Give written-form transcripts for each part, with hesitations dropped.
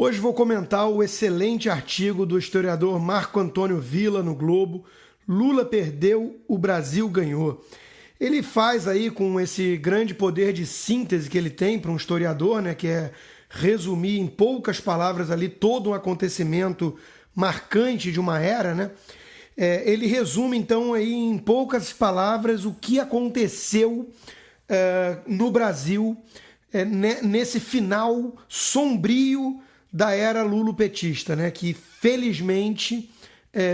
Hoje vou comentar o excelente artigo do historiador Marco Antônio Villa no Globo, Lula perdeu, o Brasil ganhou. Ele faz aí com esse grande poder de síntese que ele tem para um historiador, né, que é resumir em poucas palavras ali todo um acontecimento marcante de uma era, né? Ele resume então aí em poucas palavras o que aconteceu no Brasil nesse final sombrio da era lulopetista, né, que felizmente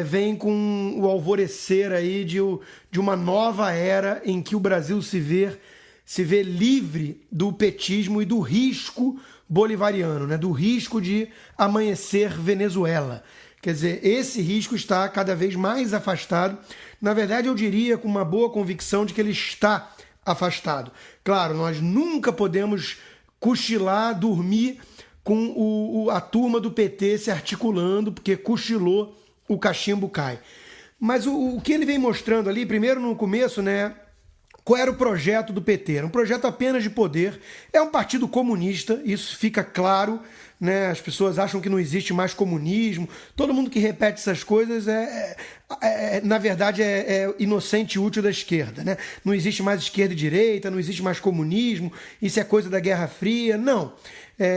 vem com o alvorecer aí de uma nova era em que o Brasil se vê livre do petismo e do risco bolivariano, né, do risco de amanhecer Venezuela. Quer dizer, esse risco está cada vez mais afastado. Na verdade, eu diria com uma boa convicção de que ele está afastado. Claro, nós nunca podemos cochilar, dormir com a turma do PT se articulando, porque cochilou, o cachimbo cai. Mas o que ele vem mostrando ali, primeiro no começo, né, qual era o projeto do PT? Era um projeto apenas de poder, é um partido comunista, isso fica claro, né? As pessoas acham que não existe mais comunismo, todo mundo que repete essas coisas na verdade é inocente e útil da esquerda, né? Não existe mais esquerda e direita, não existe mais comunismo, isso é coisa da Guerra Fria, não.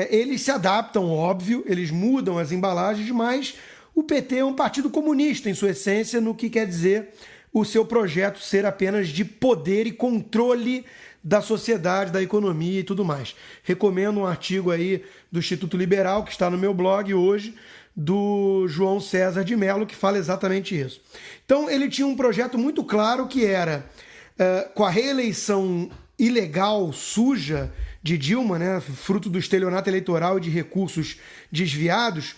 Eles se adaptam, óbvio, eles mudam as embalagens, mas o PT é um partido comunista em sua essência, no que quer dizer o seu projeto ser apenas de poder e controle da sociedade, da economia e tudo mais. Recomendo um artigo aí do Instituto Liberal, que está no meu blog hoje, do João César de Mello, que fala exatamente isso. Então ele tinha um projeto muito claro que era, com a reeleição ilegal, suja de Dilma, né, fruto do estelionato eleitoral e de recursos desviados,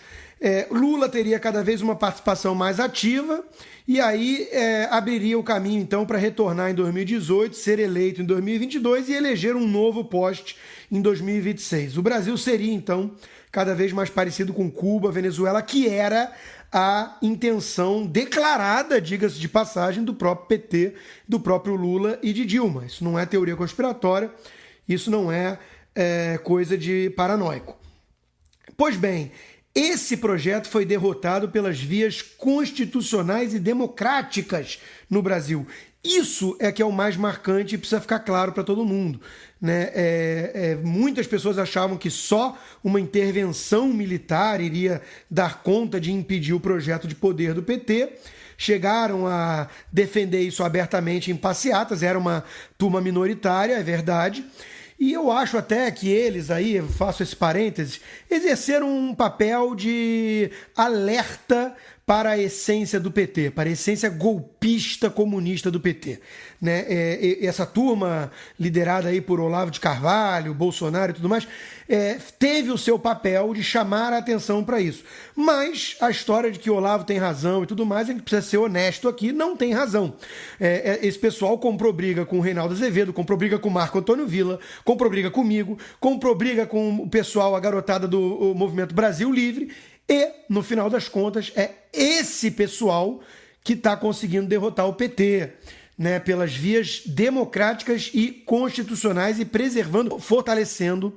Lula teria cada vez uma participação mais ativa e aí abriria o caminho então para retornar em 2018, ser eleito em 2022 e eleger um novo poste em 2026. O Brasil seria então cada vez mais parecido com Cuba, Venezuela, que era a intenção declarada, diga-se de passagem, do próprio PT, do próprio Lula e de Dilma. Isso não é teoria conspiratória, isso não é coisa de paranoico. Pois bem, esse projeto foi derrotado pelas vias constitucionais e democráticas no Brasil. Isso é que é o mais marcante e precisa ficar claro para todo mundo, né? Muitas pessoas achavam que só uma intervenção militar iria dar conta de impedir o projeto de poder do PT. Chegaram a defender isso abertamente em passeatas, era uma turma minoritária, é verdade. E eu acho até que eles aí, faço esse parênteses, exerceram um papel de alerta para a essência do PT, para a essência golpista comunista do PT, né? Essa turma liderada aí por Olavo de Carvalho, Bolsonaro e tudo mais, teve o seu papel de chamar a atenção para isso. Mas a história de que Olavo tem razão e tudo mais, a gente precisa ser honesto aqui, não tem razão. Esse pessoal comprou briga com o Reinaldo Azevedo, comprou briga com o Marco Antônio Villa, comprou briga comigo, comprou briga com o pessoal, a garotada do Movimento Brasil Livre, e, no final das contas, é esse pessoal que está conseguindo derrotar o PT, né, pelas vias democráticas e constitucionais e preservando, fortalecendo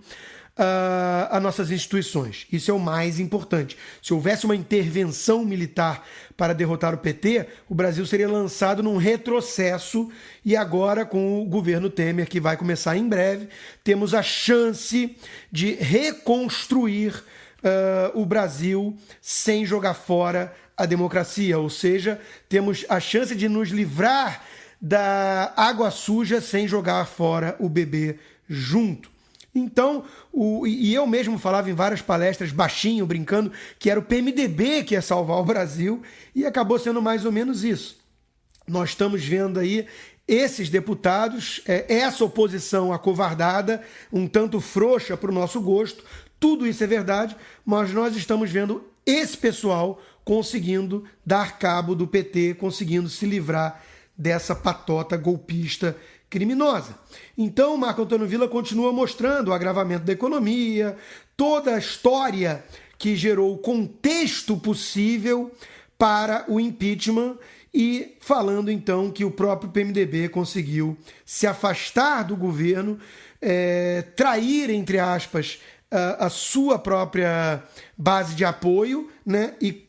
as nossas instituições. Isso é o mais importante. Se houvesse uma intervenção militar para derrotar o PT, o Brasil seria lançado num retrocesso e agora, com o governo Temer, que vai começar em breve, temos a chance de reconstruir o Brasil sem jogar fora a democracia, ou seja, temos a chance de nos livrar da água suja sem jogar fora o bebê junto. Então, e eu mesmo falava em várias palestras, baixinho, brincando, que era o PMDB que ia salvar o Brasil, e acabou sendo mais ou menos isso. Nós estamos vendo aí esses deputados, essa oposição acovardada, um tanto frouxa para o nosso gosto. Tudo isso é verdade, mas nós estamos vendo esse pessoal conseguindo dar cabo do PT, conseguindo se livrar dessa patota golpista criminosa. Então, Marco Antônio Villa continua mostrando o agravamento da economia, toda a história que gerou o contexto possível para o impeachment e falando então que o próprio PMDB conseguiu se afastar do governo, trair, entre aspas, a sua própria base de apoio, né, e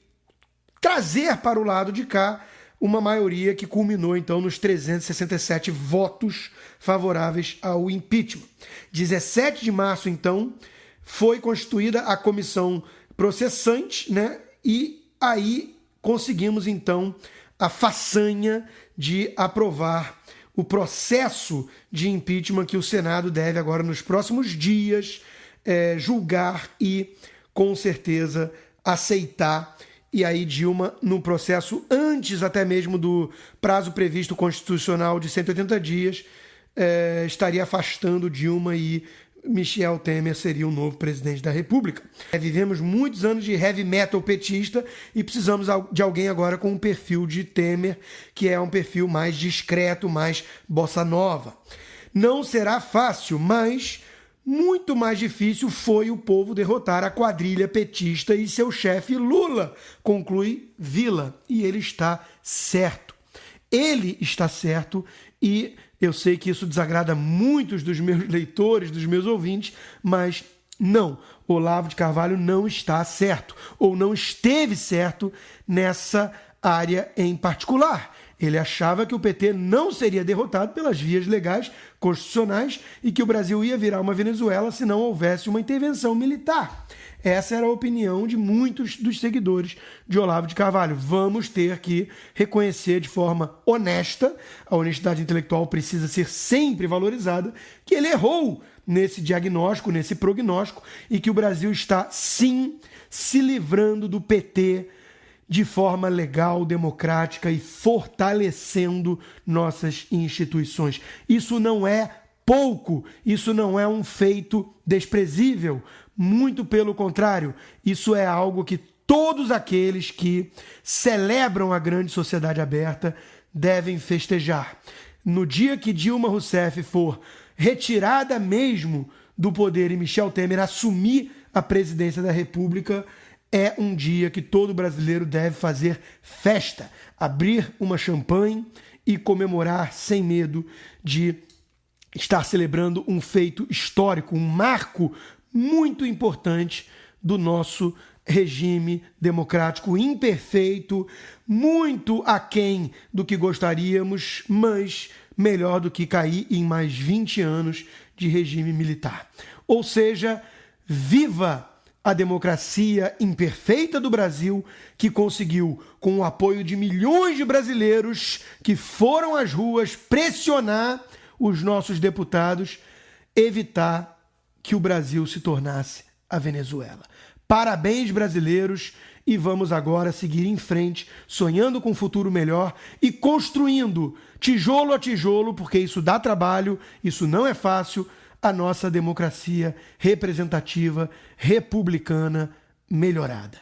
trazer para o lado de cá uma maioria que culminou, então, nos 367 votos favoráveis ao impeachment. 17 de março, então, foi constituída a comissão processante, né, e aí conseguimos, então, a façanha de aprovar o processo de impeachment que o Senado deve agora, nos próximos dias, julgar e, com certeza, aceitar. E aí Dilma, no processo antes até mesmo do prazo previsto constitucional de 180 dias, estaria afastando Dilma e Michel Temer seria o novo presidente da República. Vivemos muitos anos de heavy metal petista e precisamos de alguém agora com um perfil de Temer, que é um perfil mais discreto, mais bossa nova. Não será fácil, mas muito mais difícil foi o povo derrotar a quadrilha petista e seu chefe Lula, conclui Villa. E ele está certo. Ele está certo e eu sei que isso desagrada muitos dos meus leitores, dos meus ouvintes, mas não, Olavo de Carvalho não está certo, ou não esteve certo nessa área em particular. Ele achava que o PT não seria derrotado pelas vias legais, constitucionais, e que o Brasil ia virar uma Venezuela se não houvesse uma intervenção militar. Essa era a opinião de muitos dos seguidores de Olavo de Carvalho. Vamos ter que reconhecer de forma honesta, a honestidade intelectual precisa ser sempre valorizada, que ele errou nesse diagnóstico, nesse prognóstico, e que o Brasil está, sim, se livrando do PT de forma legal, democrática e fortalecendo nossas instituições. Isso não é pouco, isso não é um feito desprezível, muito pelo contrário, isso é algo que todos aqueles que celebram a grande sociedade aberta devem festejar. No dia que Dilma Rousseff for retirada mesmo do poder e Michel Temer assumir a presidência da República, é um dia que todo brasileiro deve fazer festa, abrir uma champanhe e comemorar sem medo de estar celebrando um feito histórico, um marco muito importante do nosso regime democrático imperfeito, muito aquém do que gostaríamos, mas melhor do que cair em mais 20 anos de regime militar. Ou seja, viva a democracia imperfeita do Brasil, que conseguiu, com o apoio de milhões de brasileiros que foram às ruas pressionar os nossos deputados, evitar que o Brasil se tornasse a Venezuela. Parabéns, brasileiros, e vamos agora seguir em frente, sonhando com um futuro melhor e construindo, tijolo a tijolo, porque isso dá trabalho, isso não é fácil, a nossa democracia representativa, republicana, melhorada.